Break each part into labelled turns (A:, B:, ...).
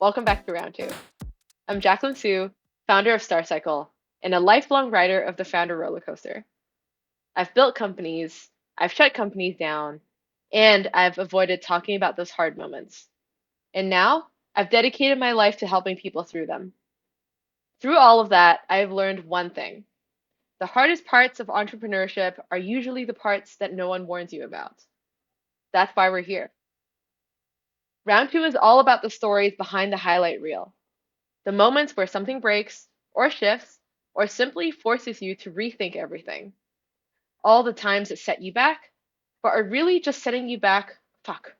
A: Welcome back to Round 2. I'm Jaclyn Siu, founder of StarCycle, and a lifelong rider of the founder roller coaster. I've built companies, I've shut companies down, and I've avoided talking about those hard moments. And now, I've dedicated my life to helping people through them. Through all of that, I've learned one thing. The hardest parts of entrepreneurship are usually the parts that no one warns you about. That's why we're here. Round 2 is all about the stories behind the highlight reel. The moments where something breaks, or shifts, or simply forces you to rethink everything. All the times that set you back, but are really just setting you back. Fuck.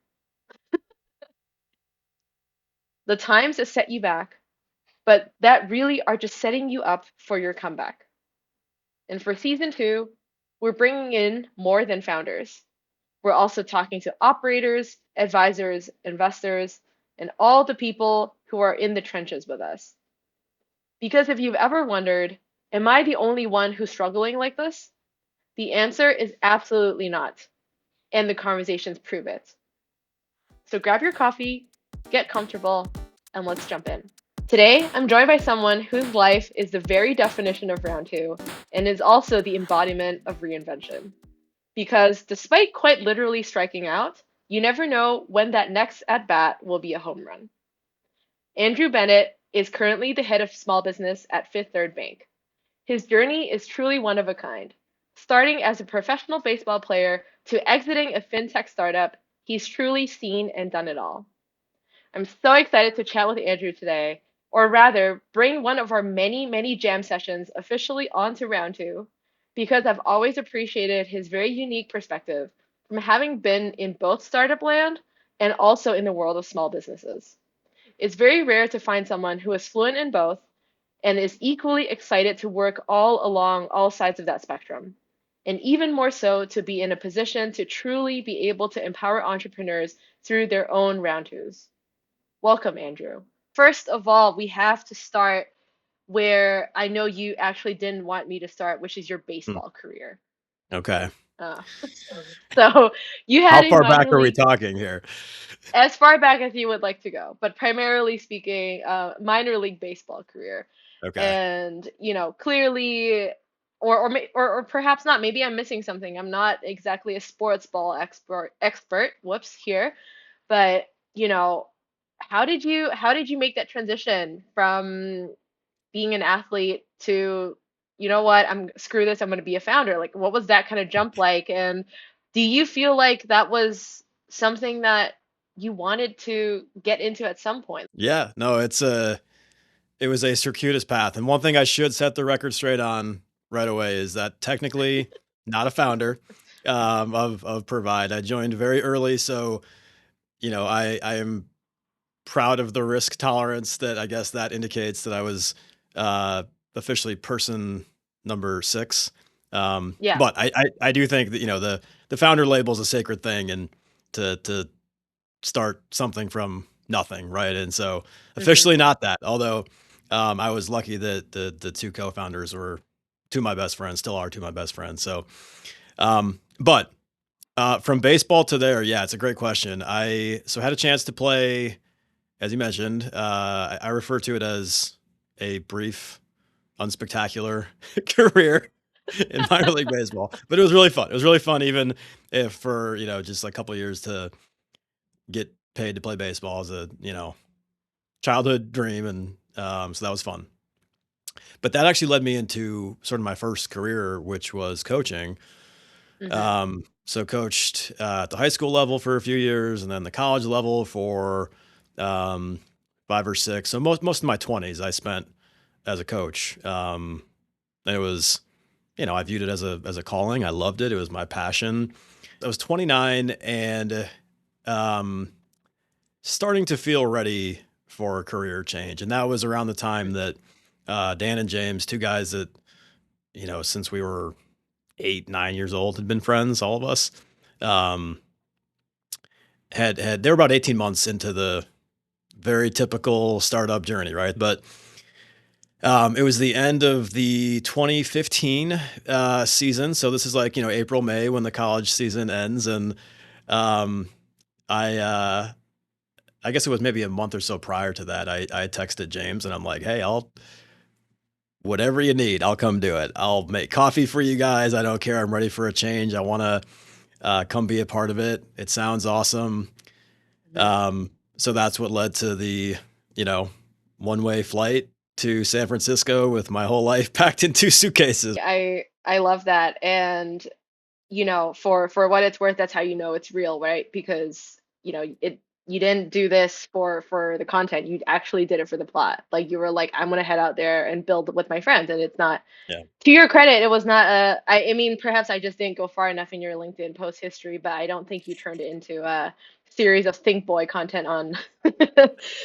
A: The times that set you back, but that really are just setting you up for your comeback. And for season 2, we're bringing in more than founders. We're also talking to operators, advisors, investors, and all the people who are in the trenches with us. Because if you've ever wondered, am I the only one who's struggling like this? The answer is absolutely not. And the conversations prove it. So grab your coffee, get comfortable, and let's jump in. Today, I'm joined by someone whose life is the very definition of round 2 and is also the embodiment of reinvention. Because despite quite literally striking out, you never know when that next at bat will be a home run. Andrew Bennett is currently the head of small business at Fifth Third Bank. His journey is truly one of a kind. Starting as a professional baseball player to exiting a fintech startup, he's truly seen and done it all. I'm so excited to chat with Andrew today, or rather, bring one of our many, many jam sessions officially onto round 2, because I've always appreciated his very unique perspective from having been in both startup land and also in the world of small businesses. It's very rare to find someone who is fluent in both and is equally excited to work all along all sides of that spectrum. And even more so to be in a position to truly be able to empower entrepreneurs through their own round 2s. Welcome, Andrew. First of all, we have to start where I know you actually didn't want me to start, which is your
B: Hmm.
A: baseball career.
B: Okay.
A: Uh, so you had
B: How
A: a
B: far back
A: minor
B: are we
A: league,
B: talking here?
A: as far back as you would like to go, but primarily speaking, minor league baseball career.
B: Okay.
A: And, clearly, or perhaps not, maybe I'm missing something. I'm not exactly a sports ball expert, whoops, here, but, you know, how did you make that transition from being an athlete to, you know what, screw this, I'm going to be a founder? Like, what was that kind of jump like? And do you feel like that was something that you wanted to get into at some point?
B: Yeah, no, it was a circuitous path. And one thing I should set the record straight on right away is that technically not a founder of Provide. I joined very early, so I am proud of the risk tolerance that I guess that indicates that I was uh officially person number 6.
A: Yeah.
B: But I do think that the founder label is a sacred thing, and to start something from nothing, right? And so
A: Hmm.
B: officially not that. Although I was lucky that the two co-founders were two of my best friends, still are two of my best friends. So, but from baseball to there, yeah, it's a great question. I had a chance to play, as you mentioned. I refer to it as a brief, unspectacular career in minor league baseball, but it was really fun. It was really fun, even if for just a couple of years to get paid to play baseball as a childhood dream, and so that was fun. But that actually led me into sort of my first career, which was coaching.
A: Hmm.
B: So coached at the high school level for a few years, and then the college level for um, 5 or 6. So most of my 20s I spent as a coach, and it was, I viewed it as a calling. I loved it. It was my passion. I was 29 and um, starting to feel ready for a career change. And that was around the time that Dan and James, two guys that, since we were 8, 9 years old, had been friends, all of us, um, they were about 18 months into the very typical startup journey, right? But it was the end of the 2015 season. So this is like, April, May when the college season ends. And um, I I guess it was maybe a month or so prior to that. I texted James and I'm like, hey, I'll whatever you need, I'll come do it. I'll make coffee for you guys. I don't care. I'm ready for a change. I want to come be a part of it. It sounds awesome. So that's what led to the, you know, one-way flight to San Francisco with my whole life packed in 2 suitcases.
A: I love that. And for what it's worth, that's how you know it's real, right? Because, you didn't do this for the content. You actually did it for the plot. Like you were like, I'm gonna head out there and build with my friends. And it's not,
B: Yeah.
A: to your credit, it was not I mean, perhaps I just didn't go far enough in your LinkedIn post history, but I don't think you turned it into a series of Think Boy content on on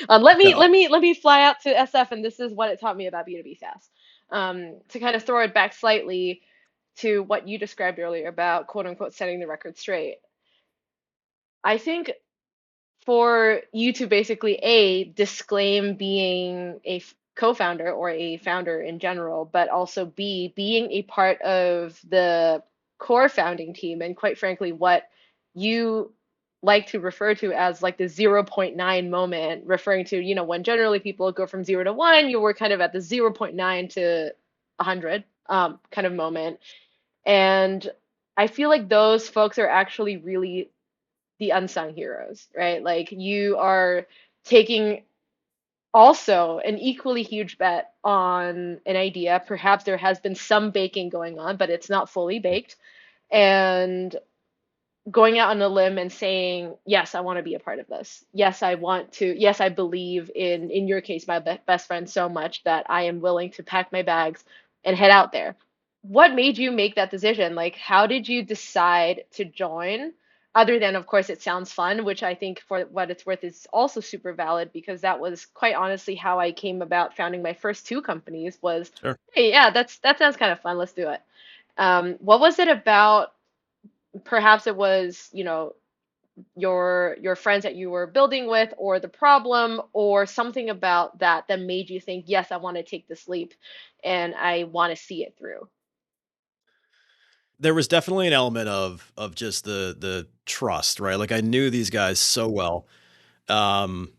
B: No.
A: let me fly out to SF and this is what it taught me about B2B SaaS. To kind of throw it back slightly to what you described earlier about quote unquote setting the record straight. I think for you to basically A, disclaim being a co-founder or a founder in general, but also B, being a part of the core founding team and quite frankly, what you like to refer to as like the zero point 0.9 moment, referring to, when generally people go from 0 to 1, you were kind of at the 0.9 to 100 kind of moment. And I feel like those folks are actually really the unsung heroes, right? Like you are taking also an equally huge bet on an idea. Perhaps there has been some baking going on, but it's not fully baked. And going out on a limb and saying, yes, I want to be a part of this. Yes, I want to. Yes, I believe in your case, my best friend so much that I am willing to pack my bags and head out there. What made you make that decision? Like, how did you decide to join? Other than, of course, it sounds fun, which I think for what it's worth is also super valid because that was quite honestly how I came about founding my first two companies was,
B: Sure.
A: hey, yeah, that sounds kind of fun. Let's do it. What was it about? Perhaps it was, your friends that you were building with or the problem or something about that made you think, yes, I want to take this leap and I want to see it through.
B: There was definitely an element of just the trust, right? Like I knew these guys so well. Um,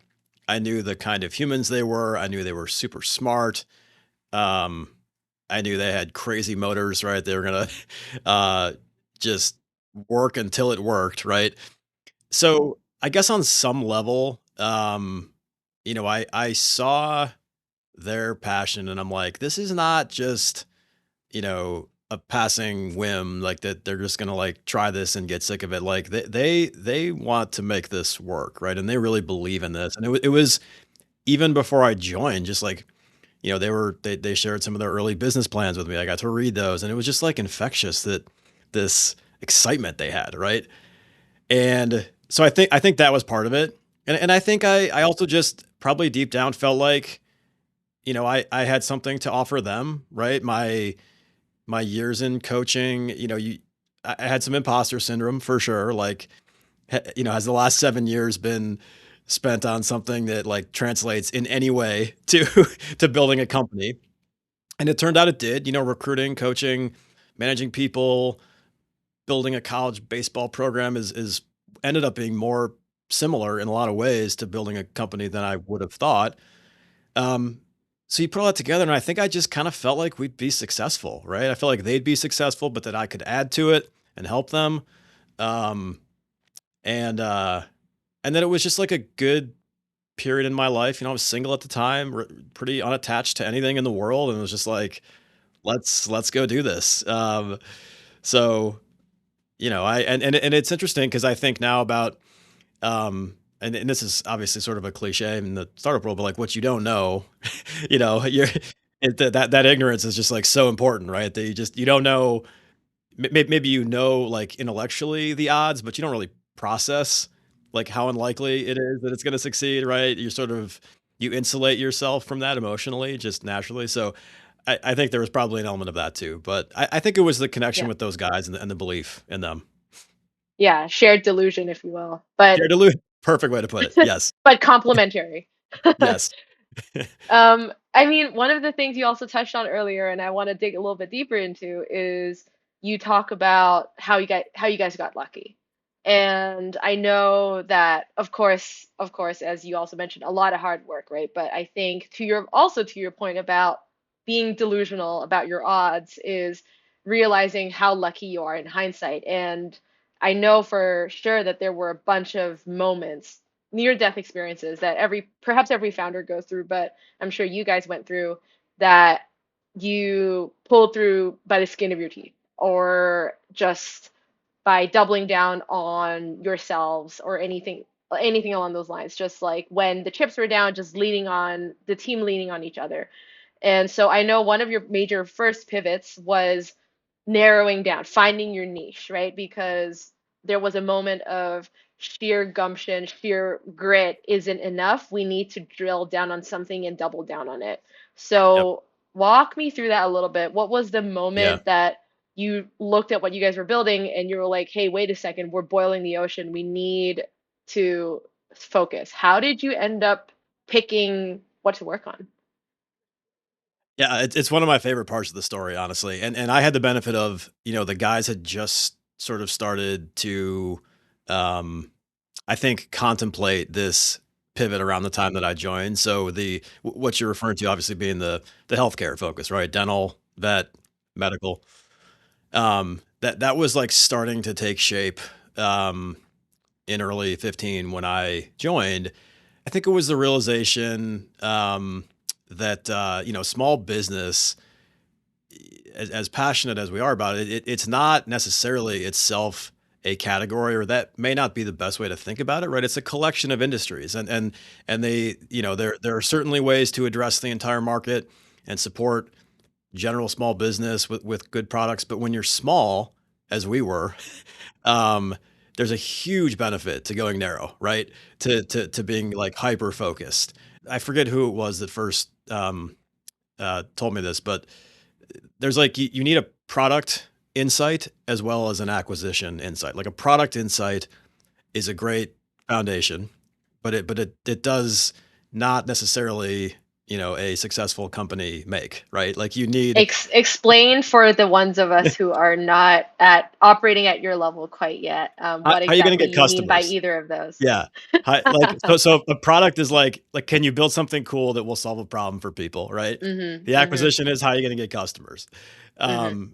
B: I knew the kind of humans they were. I knew they were super smart. Um, I knew they had crazy motors, right? They were gonna uh, just work until it worked, right? So I guess on some level, I saw their passion, and I'm like, this is not just a passing whim, like that they're just gonna like try this and get sick of it. Like they want to make this work, right? And they really believe in this. And it was even before I joined, just like they shared some of their early business plans with me. I got to read those, and it was just like infectious that this excitement they had, right? And so I think that was part of it. And I think I also just probably deep down felt like, I had something to offer them, right? My years in coaching, I had some imposter syndrome for sure. Like, has the last 7 years been spent on something that like translates in any way to to building a company? And it turned out it did. Recruiting, coaching, managing people, building a college baseball program is ended up being more similar in a lot of ways to building a company than I would have thought. Um, so you put all that together, and I think I just kind of felt like we'd be successful, right? I felt like they'd be successful, but that I could add to it and help them. Um, and and then it was just like a good period in my life. I was single at the time, pretty unattached to anything in the world, and it was just like, let's go do this. So I and it's interesting because I think now about and this is obviously sort of a cliche in the startup world, but like what you don't know, you're that ignorance is just like so important, right? That you don't know. Maybe like intellectually the odds, but you don't really process like how unlikely it is that it's going to succeed, right? You insulate yourself from that emotionally, just naturally. So I think there was probably an element of that too, but I think it was the connection
A: Yeah.
B: with those guys and the belief in them.
A: Yeah, shared delusion, if you will,
B: Jared Alou perfect way to put it. Yes.
A: but complementary.
B: Yes.
A: I mean, one of the things you also touched on earlier, and I want to dig a little bit deeper into, is you talk about how you guys got lucky. And I know that, of course, as you also mentioned, a lot of hard work, right? But I think to your point about being delusional about your odds is realizing how lucky you are in hindsight. And I know for sure that there were a bunch of moments, near-death experiences that perhaps every founder goes through, but I'm sure you guys went through that you pulled through by the skin of your teeth, or just by doubling down on yourselves, or anything along those lines, just like when the chips were down, just leaning on the team, leaning on each other. And so I know one of your major first pivots was narrowing down, finding your niche, right? Because there was a moment of sheer gumption, sheer grit isn't enough. We need to drill down on something and double down on it.
B: Yep.
A: So walk me through that a little bit. What was the
B: Yeah.
A: moment that you looked at what you guys were building and you were like, hey, wait a second, we're boiling the ocean. We need to focus. How did you end up picking what to work on?
B: Yeah, it's one of my favorite parts of the story, honestly. And I had the benefit of, the guys had just sort of started to, um, I think, contemplate this pivot around the time that I joined. So what you're referring to, obviously, being the healthcare focus, right? Dental, vet, medical. That was like starting to take shape um, in early 15 when I joined. I think it was the realization that small business, as passionate as we are about it, it's not necessarily itself a category, or that may not be the best way to think about it, right? It's a collection of industries, and they, there are certainly ways to address the entire market and support general small business with good products. But when you're small, as we were, um, there's a huge benefit to going narrow, right? To being like hyper focused. I forget who it was that first told me this, but there's like you need a product insight as well as an acquisition insight. Like a product insight is a great foundation, but it does not necessarily a successful company make, right? Like you need
A: Explain for the ones of us who are not at operating at your level quite yet, what
B: how are you going to
A: exactly
B: get
A: you mean by
B: customers?
A: either of those.
B: Yeah. So a product is like can you build something cool that will solve a problem for people, right?
A: Mm-hmm,
B: The
A: mm-hmm,
B: acquisition is how you're going to get customers.
A: mm-hmm.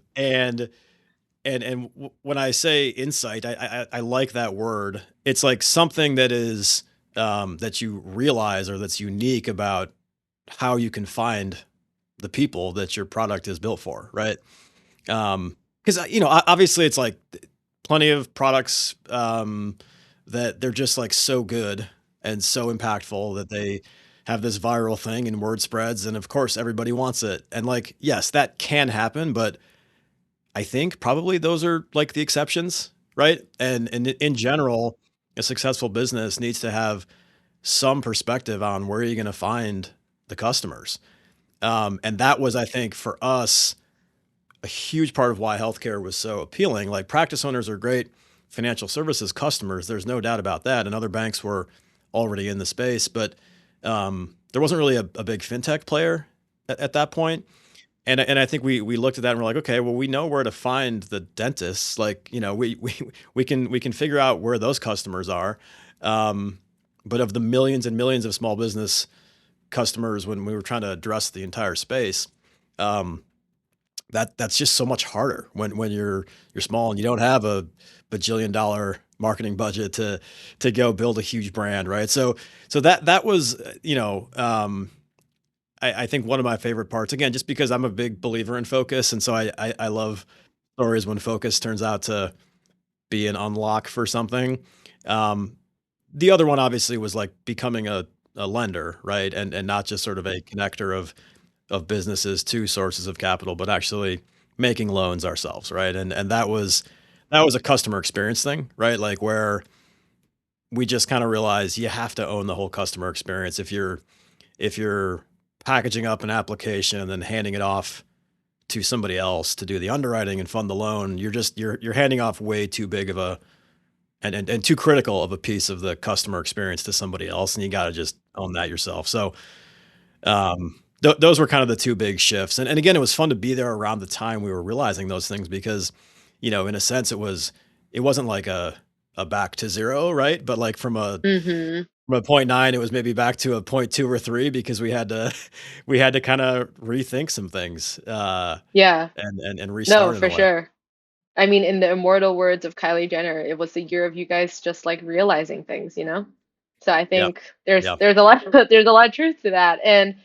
B: And when I say insight, I like that word. It's like something that is that you realize or that's unique about how you can find the people that your product is built for, right? Because obviously it's like plenty of products that they're just like so good and so impactful that they have this viral thing and word spreads, and of course everybody wants it. And like, yes, that can happen, but I think probably those are like the exceptions, right? And in general, a successful business needs to have some perspective on where you're going to find the customers. And that was, I think, for us, a huge part of why healthcare was so appealing. Like practice owners are great financial services customers. There's no doubt about that. And other banks were already in the space, but there wasn't really a big fintech player at that point. And I think we looked at that and we're like, okay, well, we know where to find the dentists. Like, we can figure out where those customers are. Um, but of the millions and millions of small business customers, when we were trying to address the entire space, um, that's just so much harder when you're small and you don't have a bajillion-dollar marketing budget to go build a huge brand, right? So that was I think one of my favorite parts, again, just because I'm a big believer in focus, and so I love stories when focus turns out to be an unlock for something. Um, the other one obviously was like becoming a lender, right? And not just sort of a connector of businesses to sources of capital, but actually making loans ourselves, right? And that was a customer experience thing, right? Like where we just kind of realized you have to own the whole customer experience. If you're packaging up an application and then handing it off to somebody else to do the underwriting and fund the loan, you're handing off way too big of a and too critical of a piece of the customer experience to somebody else, and you got to just own that yourself. So those were kind of the two big shifts. And again, it was fun to be there around the time we were realizing those things because, in a sense, it wasn't like a back to zero, right? But like
A: Mm-hmm.
B: from a point nine, it was maybe back to a point two or three because we had to we had to kind of rethink some things
A: Yeah.
B: and
A: No,
B: restart in a
A: for
B: way.
A: sure. I mean, in the immortal words of Kylie Jenner, it was the year of you guys just like realizing things, you know? So I
B: Yeah,
A: think there's
B: yeah,
A: there's a lot there's a lot of truth to that. And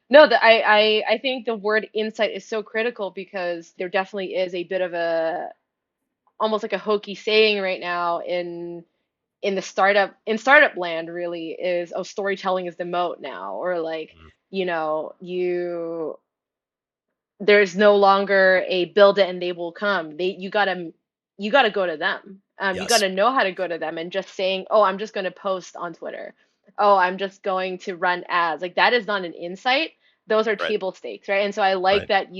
A: no, I think the word insight is so critical because there definitely is a bit of a almost like a hokey saying right now in the startup land really is, oh, storytelling is the moat now, or like,
B: mm,
A: you there's no longer a build it and they will come. You gotta go to them. You
B: yes,
A: gotta know how to go to them, and just saying, oh, I'm just gonna post on Twitter. Oh, I'm just going to run ads. Like that is not an insight. Those are
B: right,
A: table stakes, right? And so I like
B: right,
A: that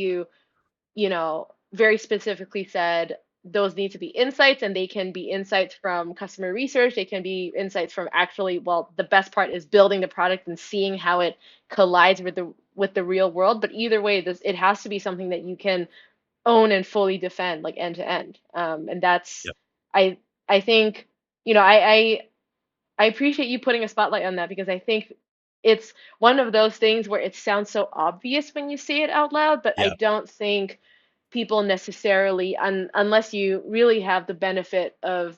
A: very specifically said those need to be insights, and they can be insights from customer research. They can be insights from actually, well, the best part is building the product and seeing how it collides with the real world. But either way, this it has to be something that you can own and fully defend, like end to end. And that's
B: yep,
A: I I think I appreciate you putting a spotlight on that because I think it's one of those things where it sounds so obvious when you say it out loud, but I
B: yeah,
A: don't think people necessarily, unless you really have the benefit of,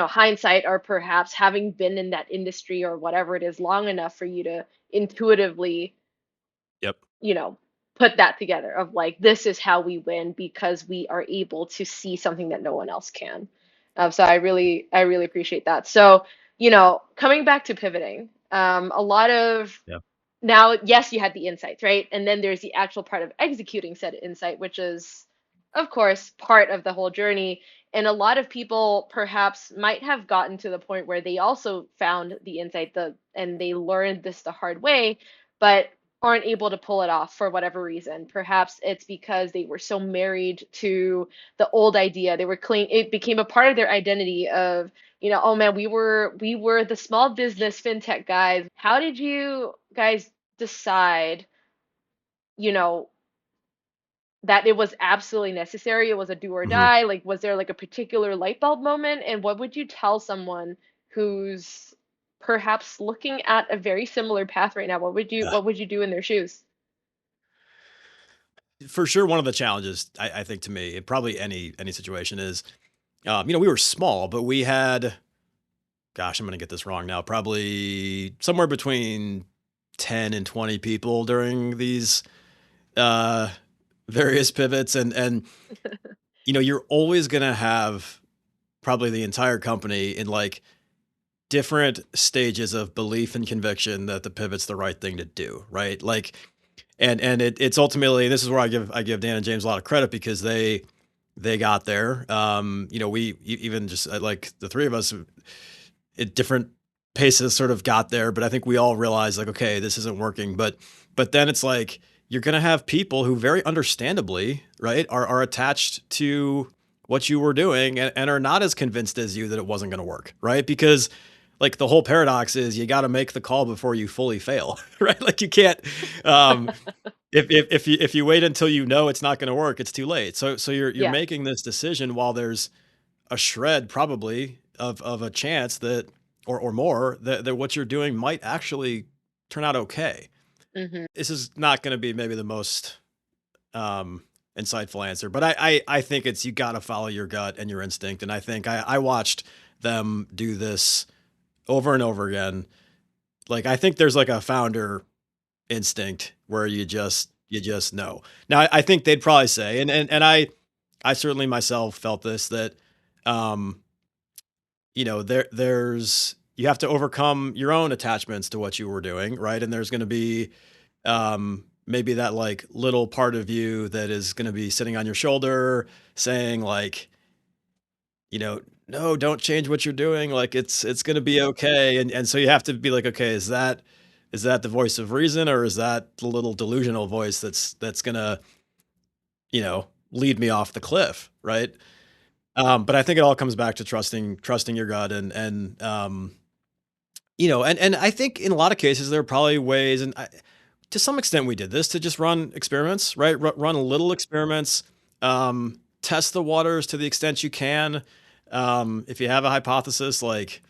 A: hindsight, or perhaps having been in that industry or whatever it is long enough for you to intuitively,
B: yep,
A: you know, put that together of like, this is how we win because we are able to see something that no one else can. So I really appreciate that. So, coming back to pivoting, a lot of
B: yeah,
A: now, yes, you had the insights, right? And then there's the actual part of executing said insight, which is, of course, part of the whole journey. And a lot of people perhaps might have gotten to the point where they also found the insight, and they learned this the hard way, but aren't able to pull it off for whatever reason. Perhaps it's because they were so married to the old idea. They were clean. It became a part of their identity of, oh man, we were the small business fintech guys. How did you guys decide, you know, that it was absolutely necessary? It was a do or
B: hmm
A: die. Like, was there like a particular light bulb moment? And what would you tell someone who's perhaps looking at a very similar path right now? What would you
B: yeah.
A: what would you do in their shoes?
B: For sure, one of the challenges I think to me, in probably any situation is, we were small, but we had, gosh, I'm gonna get this wrong now, probably somewhere between 10 and 20 people during these uh, various pivots, and you're always gonna have probably the entire company in like different stages of belief and conviction that the pivot's the right thing to do, right? Like, and it's ultimately, this is where I give Dan and James a lot of credit because they got there. Even just like the three of us at different paces sort of got there, but I think we all realized like, okay, this isn't working. But then it's like you're gonna have people who very understandably, right, are attached to what you were doing and are not as convinced as you that it wasn't gonna work, right? Because like the whole paradox is you got to make the call before you fully fail, right? Like you can't, um, if you wait until you know it's not going to work, it's too late. So you're
A: Yeah.
B: making this decision while there's a shred probably of a chance that or more that what you're doing might actually turn out okay.
A: Hmm.
B: This is not going to be maybe the most um, insightful answer, but I think it's you got to follow your gut and your instinct, and I think I watched them do this over and over again. Like I think there's like a founder instinct where you just know. Now I think they'd probably say, and I certainly myself felt this that um there's you have to overcome your own attachments to what you were doing, right? And there's going to be maybe that like little part of you that is going to be sitting on your shoulder saying like, no, don't change what you're doing, like it's going to be okay. And so you have to be like, okay, is that the voice of reason or is that the little delusional voice that's going to, lead me off the cliff, right? But I think it all comes back to trusting your gut and I think in a lot of cases there are probably ways, and to some extent we did this to just run experiments, right? Run little experiments, test the waters to the extent you can, If you have a hypothesis, like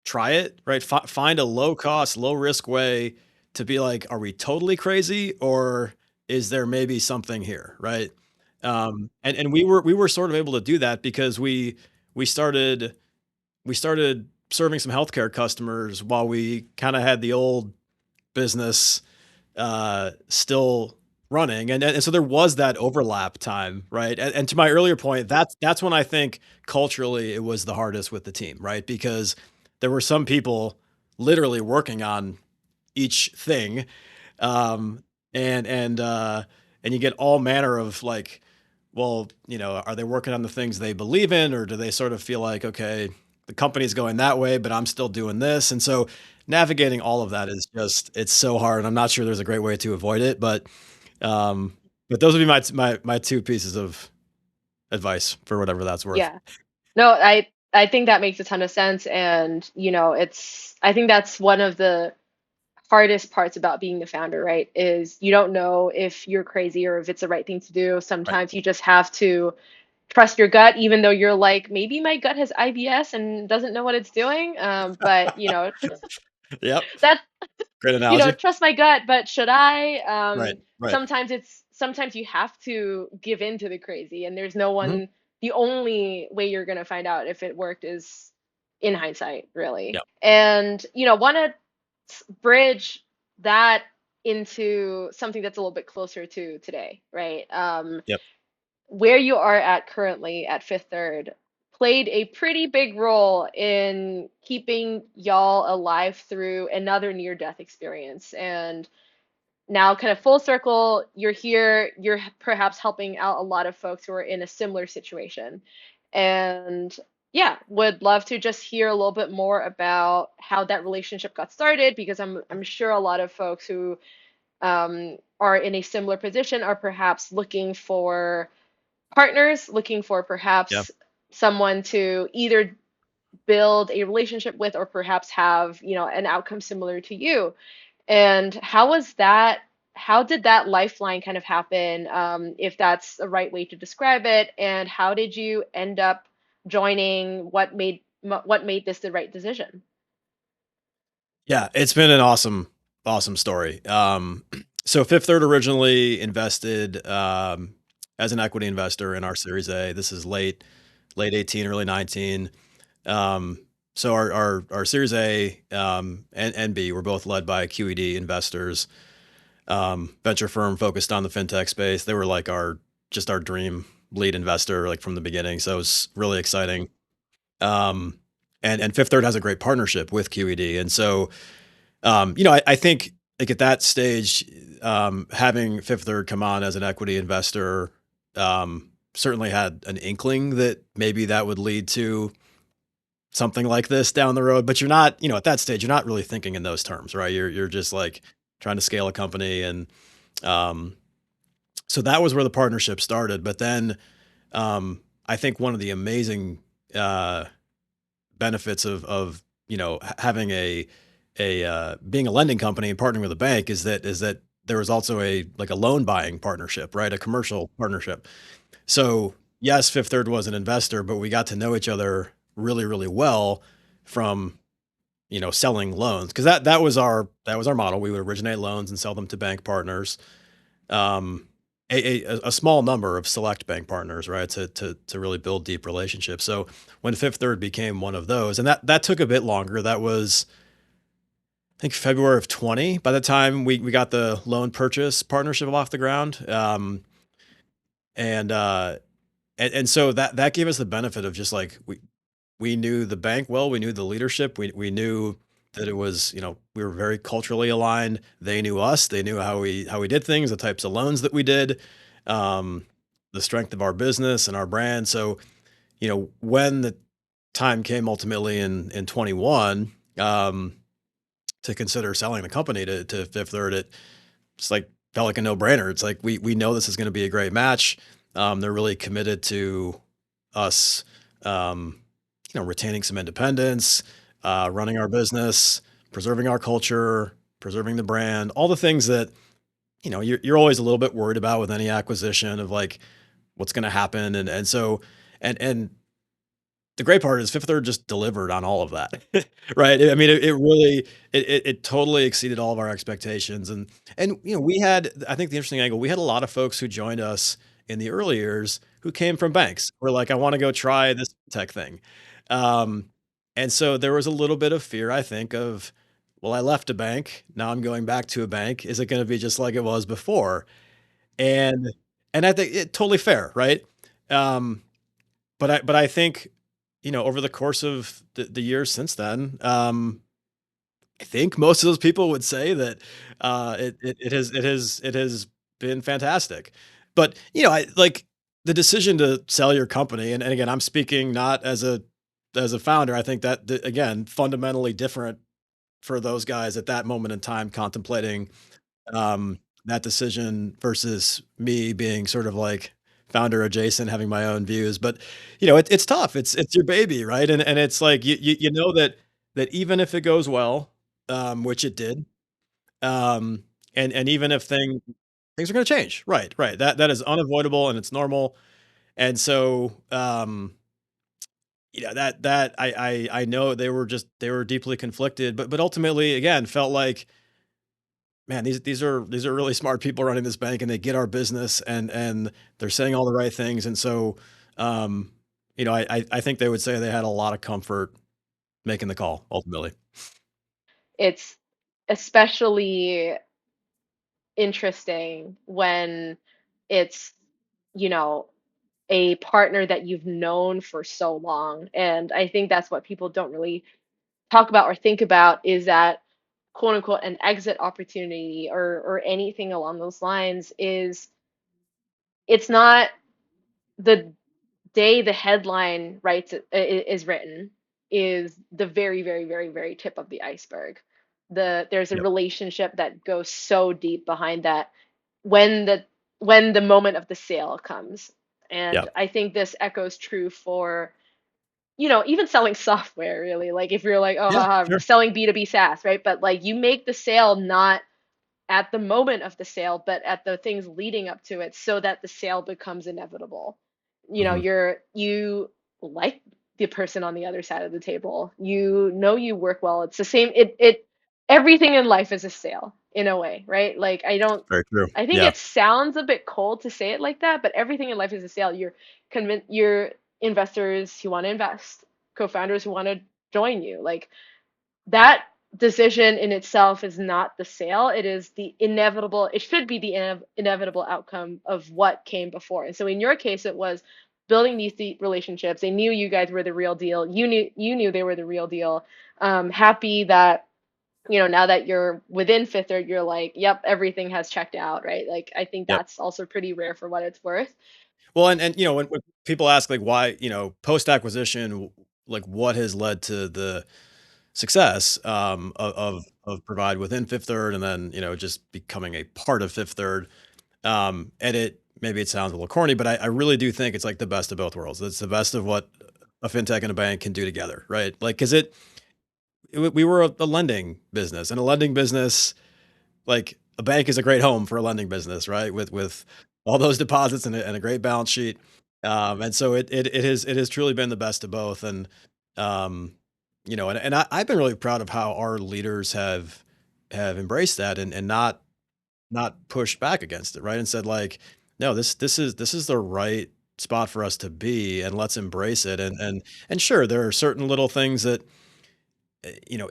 B: try it, right? Find a low cost, low risk way to be like, are we totally crazy or is there maybe something here, right? And we were sort of able to do that because we started we started serving some healthcare customers while we kind of had the old business still running, and so there was that overlap time, right? And to my earlier point, that's when I think culturally it was the hardest with the team, right? Because there were some people literally working on each thing, um, and you get all manner of like, well, are they working on the things they believe in, or do they sort of feel like, okay, the company's going that way, but I'm still doing this, and so navigating all of that is just it's so hard. And I'm not sure there's a great way to avoid it, um, but those would be my two pieces of advice for whatever that's worth.
A: Yeah. No, I think that makes a ton of sense, and I think that's one of the hardest parts about being the founder, right? Is you don't know if you're crazy or if it's the right thing to do.
B: Right.
A: Sometimes you just have to trust your gut, even though you're like, maybe my gut has IBS and doesn't know what it's doing. But
B: Yep.
A: that
B: Great analogy.
A: trust my gut, but should I?
B: Right. Right.
A: Sometimes you have to give in to the crazy, and there's no
B: Hmm.
A: one. The only way you're gonna find out if it worked is in hindsight, really.
B: Yep.
A: And want to bridge that into something that's a little bit closer to today, right?
B: Yep.
A: Where you are at currently at Fifth Third played a pretty big role in keeping y'all alive through another near death experience. And now, kind of full circle, you're here, you're perhaps helping out a lot of folks who are in a similar situation. And yeah, would love to just hear a little bit more about how that relationship got started, because I'm sure a lot of folks who are in a similar position are perhaps looking for partners, looking for
B: Yeah.
A: perhaps someone to either build a relationship with or perhaps have, an outcome similar to you. And how did that lifeline kind of happen, if that's the right way to describe it? And how did you end up joining? What made this the right decision?
B: Yeah, it's been an awesome story. So Fifth Third originally invested as an equity investor in our Series A. This is late 18, early 19. Um, so our Series A and B were both led by QED investors, venture firm focused on the fintech space. They were like our dream lead investor like from the beginning. So it was really exciting. Um, and Fifth Third has a great partnership with QED, and so I think like at that stage, having Fifth Third come on as an equity investor certainly had an inkling that maybe that would lead to something like this down the road. But you're not, at that stage, you're not really thinking in those terms, right? You're just like trying to scale a company, and um, so that was where the partnership started. But then I think one of the amazing uh, benefits of having a being a lending company and partnering with a bank is that there was also a loan buying partnership, right? A commercial partnership. So yes, Fifth Third was an investor, but we got to know each other really, really well from selling loans, because that was our model. We would originate loans and sell them to bank partners, um, a small number of select bank partners, right? To really build deep relationships. So when Fifth Third became one of those, and that took a bit longer. That was I think February of 20. By the time we got the loan purchase partnership off the ground, and so that gave us the benefit of just like we knew the bank well, we knew the leadership, we knew that it was we were very culturally aligned. They knew us, they knew how we did things, the types of loans that we did, um, the strength of our business and our brand. So when the time came ultimately in 21. To consider selling the company to Fifth Third, it's like felt like a no brainer. It's like we know this is going to be a great match. They're really committed to us, retaining some independence, running our business, preserving our culture, preserving the brand, all the things that you're always a little bit worried about with any acquisition of like what's going to happen, and so and the great part is Fifth Third just delivered on all of that, right? I mean, it really, it totally exceeded all of our expectations, and we had, I think the interesting angle, we had a lot of folks who joined us in the early years who came from banks. We're like, I want to go try this tech thing, um, and so there was a little bit of fear, I think, of, well, I left a bank, now I'm going back to a bank. Is it going to be just like it was before? And I think it totally fair, right? Um, but I think, over the course of the years since then, I think most of those people would say that it has been fantastic. But I like the decision to sell your company, and again, I'm speaking not as a founder. I think that again, fundamentally different for those guys at that moment in time contemplating that decision versus me being sort of like founder adjacent, having my own views. But it's tough. It's your baby, right? And it's like you know that even if it goes well, which it did, um, and even if things are going to change, right? Right. That is unavoidable and it's normal. And so that I know they were deeply conflicted, but ultimately again felt like, man, these are really smart people running this bank, and they get our business, and they're saying all the right things, and so, um, I think they would say they had a lot of comfort making the call ultimately.
A: It's especially interesting when it's, you know, a partner that you've known for so long. And I think that's what people don't really talk about or think about is that quote unquote an exit opportunity or anything along those lines is it's not the day the headline is written is the very very very very tip of the iceberg. There's a
B: Yep.
A: relationship that goes so deep behind that when the moment of the sale comes. And
B: Yep.
A: I think this echoes true for even selling software really. Like if you're like, oh,
B: Yeah,
A: haha,
B: sure.
A: selling B2B SaaS, right? But like you make the sale not at the moment of the sale, but at the things leading up to it so that the sale becomes inevitable.
B: Mhm.
A: You like the person on the other side of the table. You work well. It's the same it everything in life is a sale in a way, right? Like
B: Very true.
A: I think
B: Yeah.
A: it sounds a bit cold to say it like that, but everything in life is a sale. Your investors who want to invest, co-founders who want to join you. Like that decision in itself is not the sale. It is the inevitable, it should be the inevitable outcome of what came before. And so in your case, it was building these deep relationships. They knew you guys were the real deal. You knew they were the real deal. Happy that, now that you're within Fifth Third, you're like, yep, everything has checked out, right? Like I think
B: Yep.
A: that's also pretty rare for what it's worth.
B: Well, and when people ask like why, post acquisition, like what has led to the success of Provide within Fifth Third, and then just becoming a part of Fifth Third. And maybe it sounds a little corny, but I really do think it's like the best of both worlds. It's the best of what a fintech and a bank can do together, right? Like, because we were a lending business, and a lending business, like a bank is a great home for a lending business, right? With all those deposits and a great balance sheet. And so it has truly been the best of both. And um, I've been really proud of how our leaders have embraced that, and not pushed back against it, right? And said like, no, this is the right spot for us to be, and let's embrace it. And sure, there are certain little things that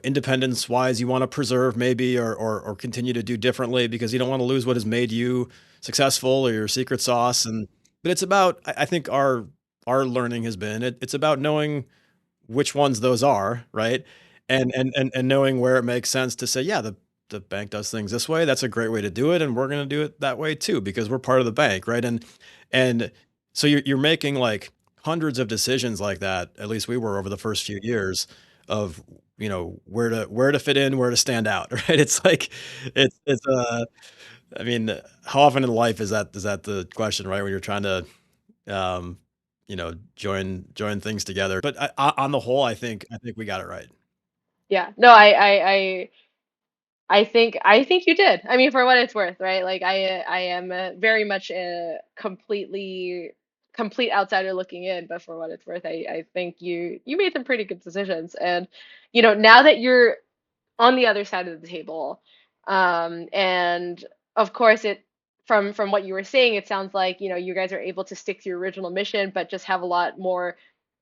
B: independence wise you want to preserve maybe, or continue to do differently because you don't want to lose what has made you successful or your secret sauce. And but it's about, I think our learning has been, it's about knowing which ones those are, right? And knowing where it makes sense to say, yeah, the bank does things this way. That's a great way to do it, and we're going to do it that way too because we're part of the bank, right? And so you're making like hundreds of decisions like that. At least we were over the first few years of where to fit in, where to stand out, right? It's like it's I mean, how often in life is that the question, right? When you're trying to um, join things together. But on the whole, I think we got it right.
A: Yeah. No, I think you did. I mean, for what it's worth, right? Like I am very much completely. complete outsider looking in, but for what it's worth, I think you made some pretty good decisions. And now that you're on the other side of the table, and of course it from what you were saying, it sounds like you guys are able to stick to your original mission, but just have a lot more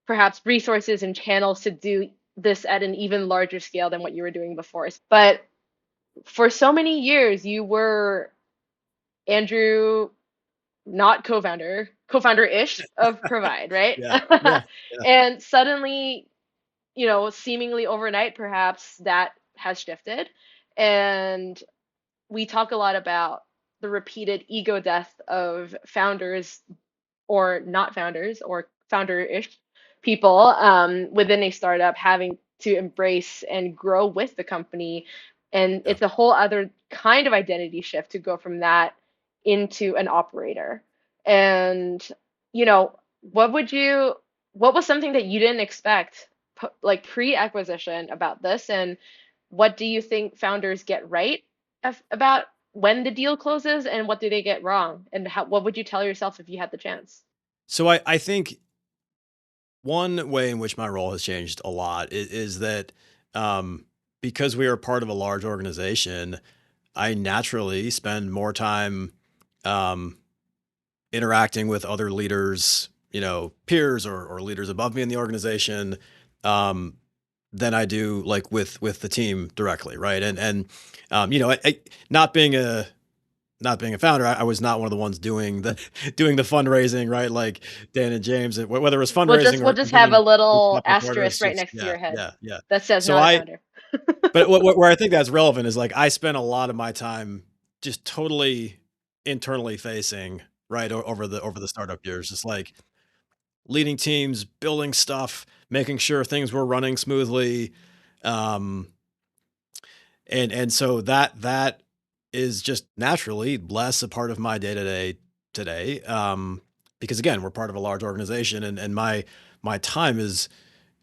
A: perhaps resources and channels to do this at an even larger scale than what you were doing before. But for so many years, you were Andrew, not co-founder-ish of Provide, right?
B: Yeah, yeah, yeah,
A: And suddenly, seemingly overnight, perhaps that has shifted. And we talk a lot about the repeated ego death of founders or not founders or founder-ish people within a startup having to embrace and grow with the company. And
B: yeah.
A: it's a whole other kind of identity shift to go from that into an operator. And, what was something that you didn't expect, like pre-acquisition about this? And what do you think founders get right about when the deal closes, and what do they get wrong? And what would you tell yourself if you had the chance?
B: So I think one way in which my role has changed a lot is that um, because we are part of a large organization, I naturally spend more time um, interacting with other leaders, peers or leaders above me in the organization, um, than I do like with the team directly, right? Not being a founder, I was not one of the ones doing the doing the fundraising, right? Like Dan and James, whether it was fundraising
A: We'll
B: or
A: just have a
B: bringing people
A: little
B: up on board, it was
A: asterisk right
B: just
A: next to
B: yeah,
A: your head
B: yeah, yeah.
A: that says
B: So
A: not a
B: I,
A: founder.
B: but where I think that's relevant is like I spent a lot of my time just totally internally facing, right, over the startup years, just like leading teams, building stuff, making sure things were running smoothly, um, and so that is just naturally less a part of my day to day today, because again we're part of a large organization, and my time is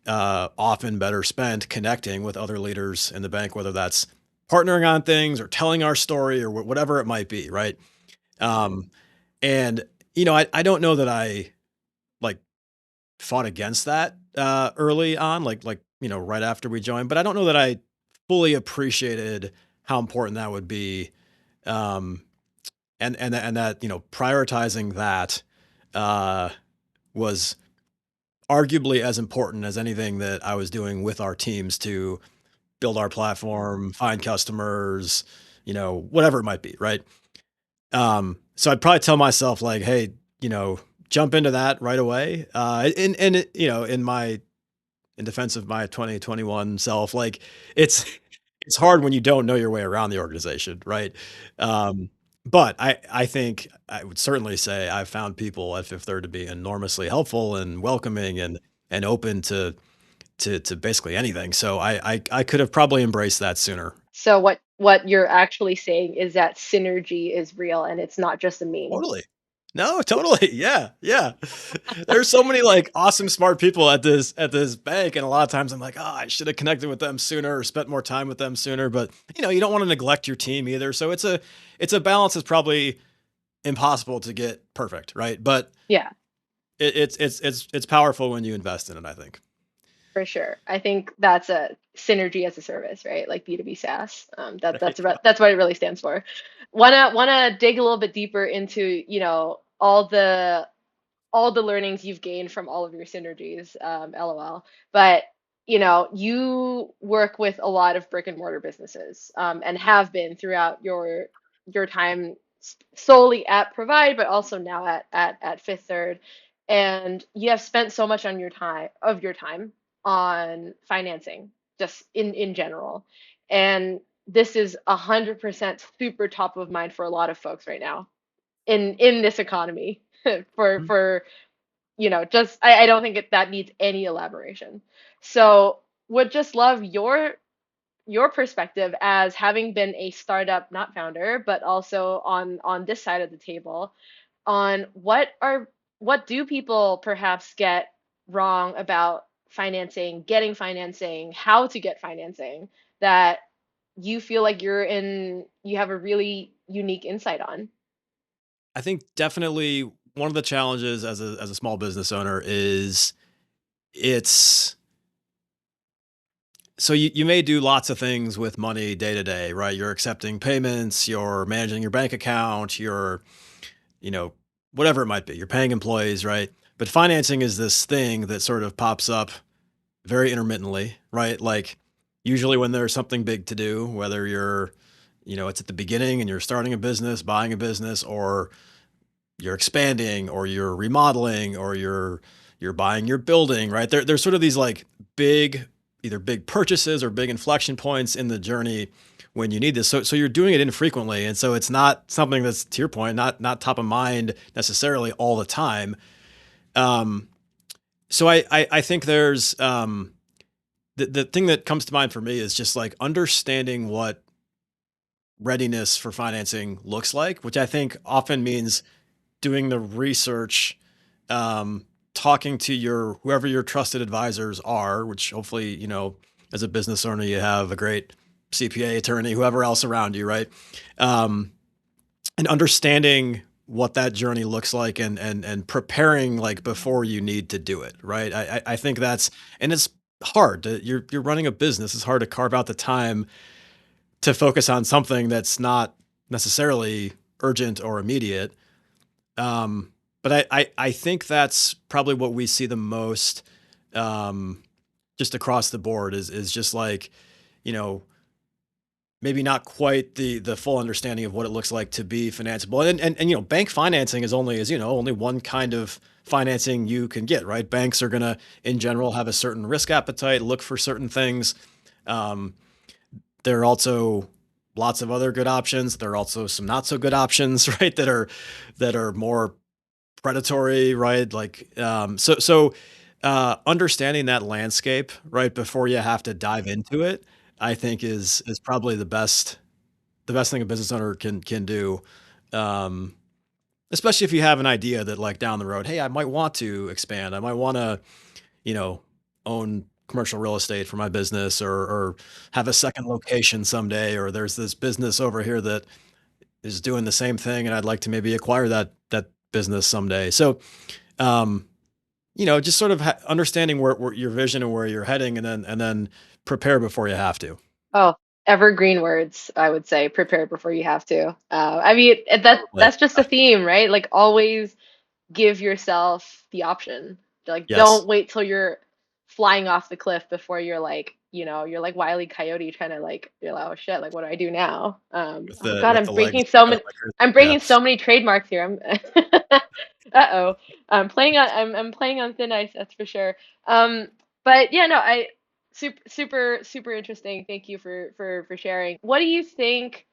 B: often better spent connecting with other leaders in the bank, whether that's partnering on things or telling our story or whatever it might be, right? Um, and I don't know that I like fought against that early on, like right after we joined, but I don't know that I fully appreciated how important that would be, um, and that prioritizing that uh, was arguably as important as anything that I was doing with our teams to build our platform, find customers, whatever it might be, right? So I'd probably tell myself like, hey, you know, jump into that right away. In defense of my 2021 self, like it's it's hard when you don't know your way around the organization, right? Um, but I think I would certainly say I've found people at Fifth Third to be enormously helpful and welcoming and open to basically anything. So I could have probably embraced that sooner.
A: So what you're actually saying is that synergy is real and it's not just a meme.
B: Totally. No, totally. Yeah, yeah. There's so many like awesome, smart people at this bank, and a lot of times I'm like, oh, I should have connected with them sooner or spent more time with them sooner. But you don't want to neglect your team either. So it's a balance that's probably impossible to get perfect, right? But
A: Yeah,
B: it's powerful when you invest in it, I think.
A: for sure. I think that's a synergy as a service, right? Like B2B SaaS.
B: There you go.
A: That's what it really stands for. Wanna dig a little bit deeper into, all the learnings you've gained from all of your synergies, LOL. But you work with a lot of brick and mortar businesses, and have been throughout your time solely at Provide, but also now at Fifth Third. And you have spent so much your time on financing, just in general. And this is 100% super top of mind for a lot of folks right now in this economy. For just I don't think that needs any elaboration. So would just love your perspective as having been a startup, not founder, but also on this side of the table, on what do people perhaps get wrong about financing, getting financing, how to get financing, that you feel like you have a really unique insight on.
B: I think definitely one of the challenges as a small business owner is it's so you may do lots of things with money day to day, right? You're accepting payments, you're managing your bank account, you're, you know, whatever it might be. You're paying employees, right? But financing is this thing that sort of pops up very intermittently, right? Like usually when there's something big to do, whether you're, it's at the beginning and you're starting a business, buying a business, or you're expanding, or you're remodeling, or you're buying your building, right? There's sort of these like big, either big purchases or big inflection points in the journey when you need this. So you're doing it infrequently, and so it's not something that's, to your point, not top of mind necessarily all the time. Um, so I think there's the thing that comes to mind for me is just like understanding what readiness for financing looks like, which I think often means doing the research, talking to your whoever your trusted advisors are, which hopefully, as a business owner, you have a great CPA attorney, whoever else around you, right? Um, and understanding what that journey looks like and preparing like before you need to do it, right? I think that's and it's hard you're running a business. It's hard to carve out the time to focus on something that's not necessarily urgent or immediate. But I think that's probably what we see the most, um, just across the board is just like, you know, maybe not quite the full understanding of what it looks like to be financeable. And bank financing is only one kind of financing you can get, right? Banks are gonna, in general, have a certain risk appetite, look for certain things. Um, there are also lots of other good options. There are also some not so good options, right? That are more predatory, right? Like, understanding that landscape right before you have to dive into it, I think is probably the best thing a business owner can do. Um, Especially if you have an idea that like down the road, hey, I might want to expand. I might want to, you know, own commercial real estate for my business, or have a second location someday, or there's this business over here that is doing the same thing and I'd like to maybe acquire that business someday. So, um, just sort of understanding where your vision and where you're heading, and then prepare before you have to.
A: Oh, evergreen words, I would say. Prepare before you have to. I mean,
B: Like,
A: that's just a theme, right? Like always give yourself the option. Like
B: yes,
A: don't wait till you're flying off the cliff before you're like, you're like Wile E. Coyote trying to like, you're like, oh shit, like what do I do now?
B: with
A: Oh
B: the
A: God,
B: with the legs spread out like her.
A: I'm
B: Yeah,
A: breaking so many trademarks here. Uh-oh. I'm playing on thin ice, that's for sure. Um, but yeah, no, super interesting. Thank you for sharing. What do you think,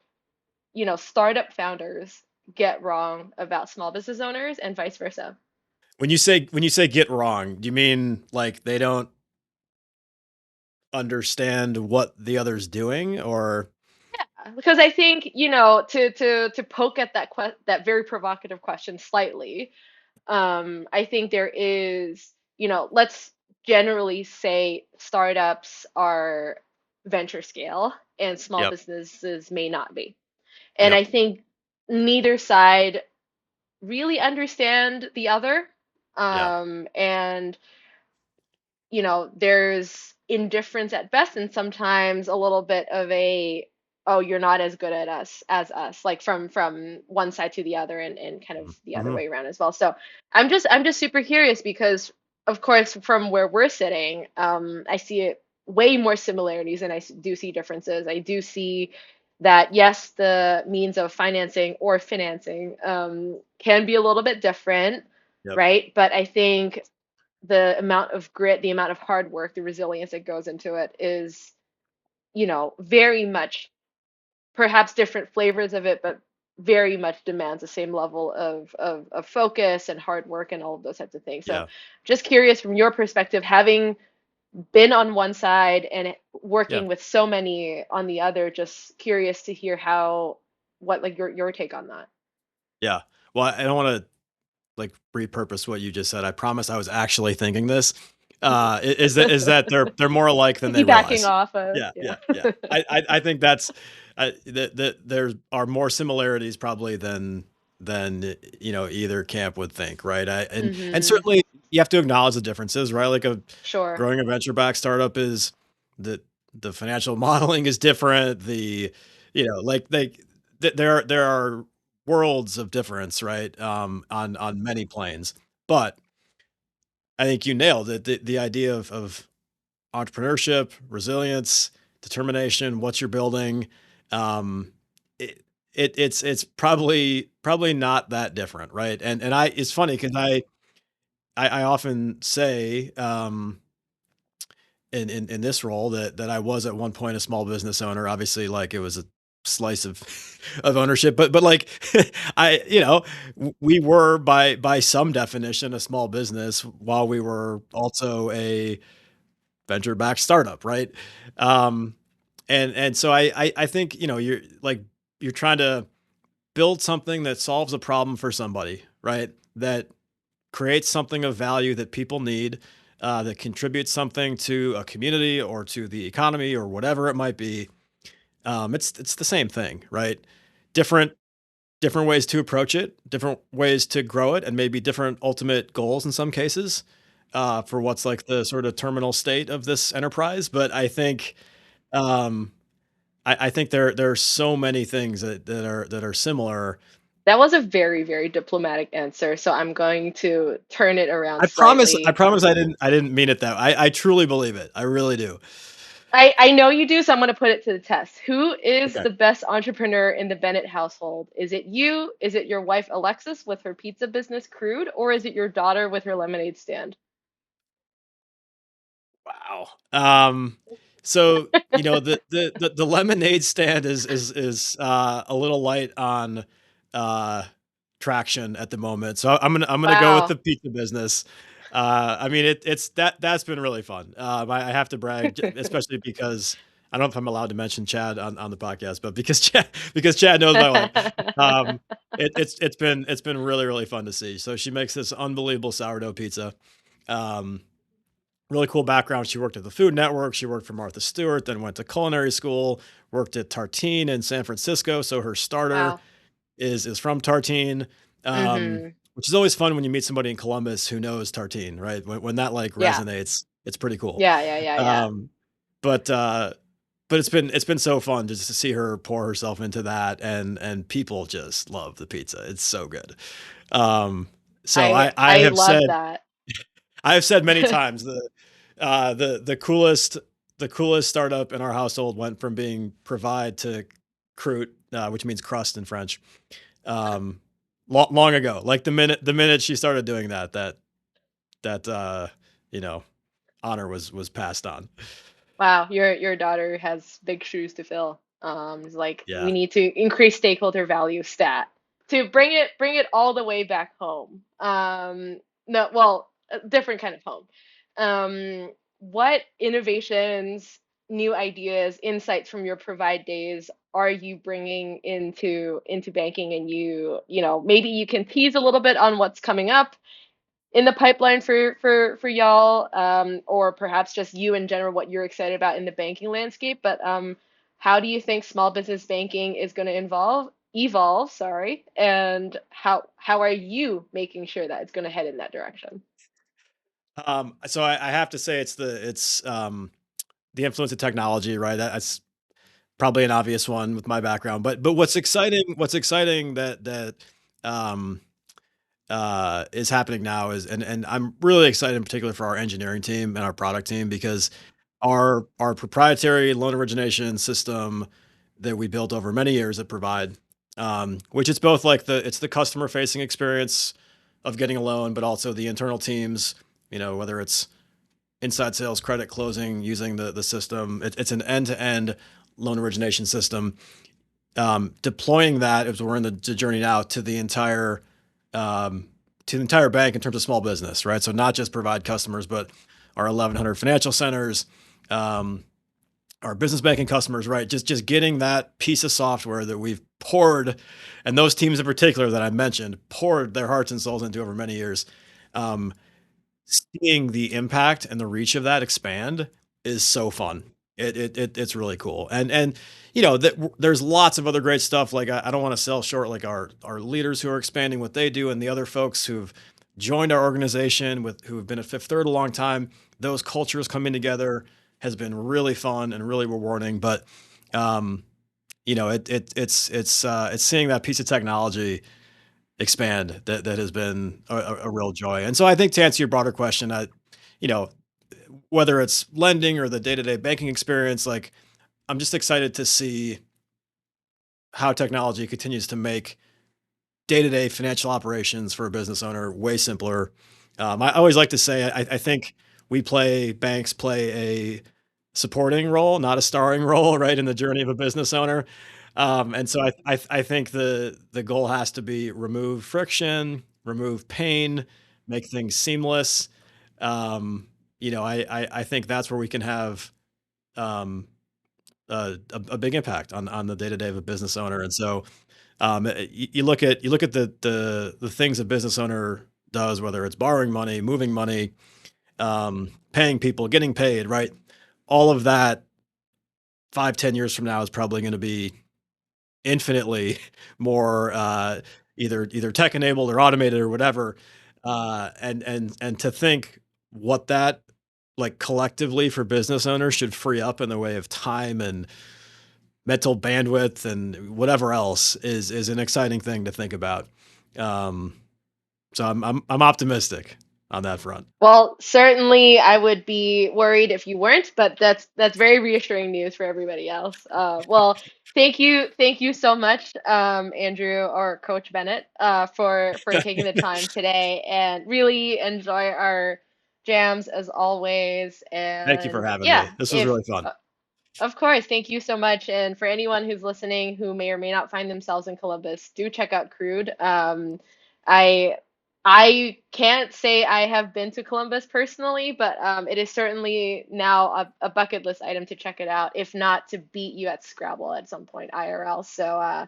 A: startup founders get wrong about small business owners and vice versa?
B: when you say get wrong, do you mean like they don't understand what the other's doing, or
A: Because I think, to poke at that very provocative question slightly, I think there is, let's generally say startups are venture scale and small
B: yep,
A: businesses may not be. And
B: yep,
A: I think neither side really understand the other.
B: yeah,
A: And there's indifference at best, and sometimes a little bit of a, oh, you're not as good at us as us, like from one side to the other, and kind of the other
B: mm-hmm.
A: way around as well. So I'm just super curious because, of course, from where we're sitting, I see it way more similarities than do see differences. I do see that yes, the means of financing or financing can be a little bit different,
B: Yep,
A: right? But I think the amount of grit, the amount of hard work, the resilience that goes into it is, very much, perhaps different flavors of it, but very much demands the same level of focus and hard work and all of those types of things. So
B: yeah,
A: just curious from your perspective, having been on one side and
B: yeah,
A: working with so many on the other, just curious to hear what like your take on that.
B: yeah. Well, I don't want to like repurpose what you just said. I promise I was actually thinking this. Is that they're more alike than they
A: Piggybacking
B: realize.
A: off of,
B: Yeah,
A: yeah.
B: yeah, yeah. I think that's that there are more similarities probably than than either camp would think, right? And
A: Mm-hmm.
B: certainly you have to acknowledge the differences, right? Like a
A: Sure.
B: growing a venture back startup is the the financial modeling is different. There are worlds of difference, right? On many planes, but I think you nailed it. The idea of entrepreneurship, resilience, determination, what you're building. Um, it, it's probably not that different, right? And it's funny because I often say in this role that I was at one point a small business owner. Obviously, like it was a slice of of ownership, but like we were by some definition a small business while we were also a venture backed startup, right? Um, and so I think you're trying to build something that solves a problem for somebody, right? That creates something of value that people need, that contributes something to a community or to the economy or whatever it might be. It's the same thing, right? Different different ways to approach it, different ways to grow it, and maybe different ultimate goals in some cases, for what's like the sort of terminal state of this enterprise. But um, I think there are so many things that are similar.
A: That was a very, very diplomatic answer, so I'm going to turn it around
B: I
A: slightly.
B: promise I didn't mean it that way. I truly believe it. I really do.
A: I know you do, so I'm going to put it to the test. Who is
B: Okay.
A: the best entrepreneur in the Bennett household? Is it you? Is it your wife Alexis with her pizza business Crude, or is it your daughter with her lemonade stand?
B: Wow. So the lemonade stand is a little light on uh traction at the moment. So I'm gonna go with
A: Wow.
B: the pizza business. I mean that's been really fun. I have to brag, especially because I don't know if I'm allowed to mention Chad on the podcast, but because Chad knows my wife. Um, it's been really really fun to see. So she makes this unbelievable sourdough pizza. Um, Really cool background. She worked at the Food Network. She worked for Martha Stewart, then went to culinary school, worked at Tartine in San Francisco. So her starter
A: Wow.
B: is from Tartine,
A: Mm-hmm.
B: which is always fun when you meet somebody in Columbus who knows Tartine, right? When that like
A: Yeah.
B: resonates, it's pretty cool.
A: Yeah, yeah, yeah, yeah.
B: Um, but uh, but it's been so fun just to see her pour herself into that, and people just love the pizza. It's so good. Um, so I
A: I
B: have
A: love
B: said
A: that.
B: I have said many times the coolest startup in our household went from being provide to croûte, which means crust in French, um, long ago. Like the minute she started doing that you know honor was passed on.
A: Wow, your daughter has big shoes to fill. It's like we
B: Yeah.
A: need to increase stakeholder value stat to bring it all the way back home. No, well, a different kind of home. What innovations, new ideas, insights from your Provide days are you bringing into banking? And maybe you can tease a little bit on what's coming up in the pipeline for y'all, or perhaps just you in general, what you're excited about in the banking landscape. But how do you think small business banking is going to evolve, sorry, and how are you making sure that it's going to head in that direction?
B: So I have to say it's the influence of technology, right? That's probably an obvious one with my background, but what's exciting that um, is happening now and I'm really excited in particular for our engineering team and our product team because our proprietary loan origination system that we built over many years that provide, which it's both like it's the customer facing experience of getting a loan, but also the internal teams, whether it's inside sales, credit, closing, using the system. It's an end to end loan origination system. Deploying that as we're in the journey now um, to the entire bank in terms of small business, right? So not just provide customers, but our 1,100 financial centers, um, our business banking customers, right? Just getting that piece of software that we've poured, and those teams in particular that I mentioned, poured their hearts and souls into over many years. Um, Seeing the impact and the reach of that expand is so fun. It's really cool. And there's lots of other great stuff. Like I don't want to sell short like our leaders who are expanding what they do and the other folks who've joined our organization with who have been at Fifth Third a long time. Those cultures coming together has been really fun and really rewarding. But um, it's seeing that piece of technology expand that has been a real joy. And so I think to answer your broader question, you know, whether it's lending or the day-to-day banking experience, like I'm just excited to see how technology continues to make day-to-day financial operations for a business owner way simpler. I always like to say I think banks play a supporting role, not a starring role, right, in the journey of a business owner. And so I think the goal has to be remove friction, remove pain, make things seamless. I think that's where we can have um, a big impact on the day to day of a business owner. And so you look at the things a business owner does, whether it's borrowing money, moving money, paying people, getting paid, right? All of that 5, 10 years from now is probably going to be infinitely more either tech enabled or automated or whatever. And to think what that like collectively for business owners should free up in the way of time and mental bandwidth and whatever else is an exciting thing to think about. Um, so I'm optimistic on that front.
A: Well, certainly I would be worried if you weren't, but that's very reassuring news for everybody else. Well, thank you so much, Andrew or Coach Bennett, for taking the time today, and really enjoy our jams as always.
B: Thank you for
A: And
B: having
A: yeah,
B: me. This was
A: if
B: really fun.
A: of course, thank you so much. And for anyone who's listening who may or may not find themselves in Columbus, do check out Crude. I I can't say I have been to Columbus personally, but it is certainly now a bucket list item to check it out, if not to beat you at Scrabble at some point IRL. So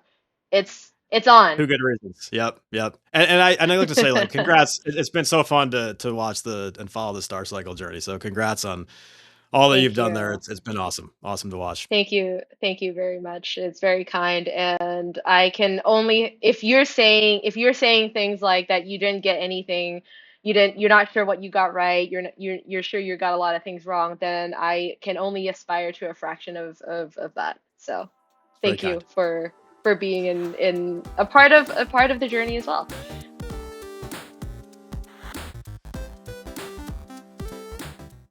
A: it's
B: Two
A: on.
B: good reasons. Yep, yep. And I like to say like congrats. It's been so fun to watch the and follow the Star Cycle journey. So congrats on all that you've
A: Thank
B: done there.
A: you.
B: It's been awesome. Awesome to watch.
A: Thank you. Thank you very much. It's very kind. And I can only, if you're saying things like that you didn't get anything, you're not sure what you got right, you're sure you got a lot of things wrong, then I can only aspire to a fraction of that. So
B: Very
A: thank
B: kind.
A: you for being in a part of the journey as well.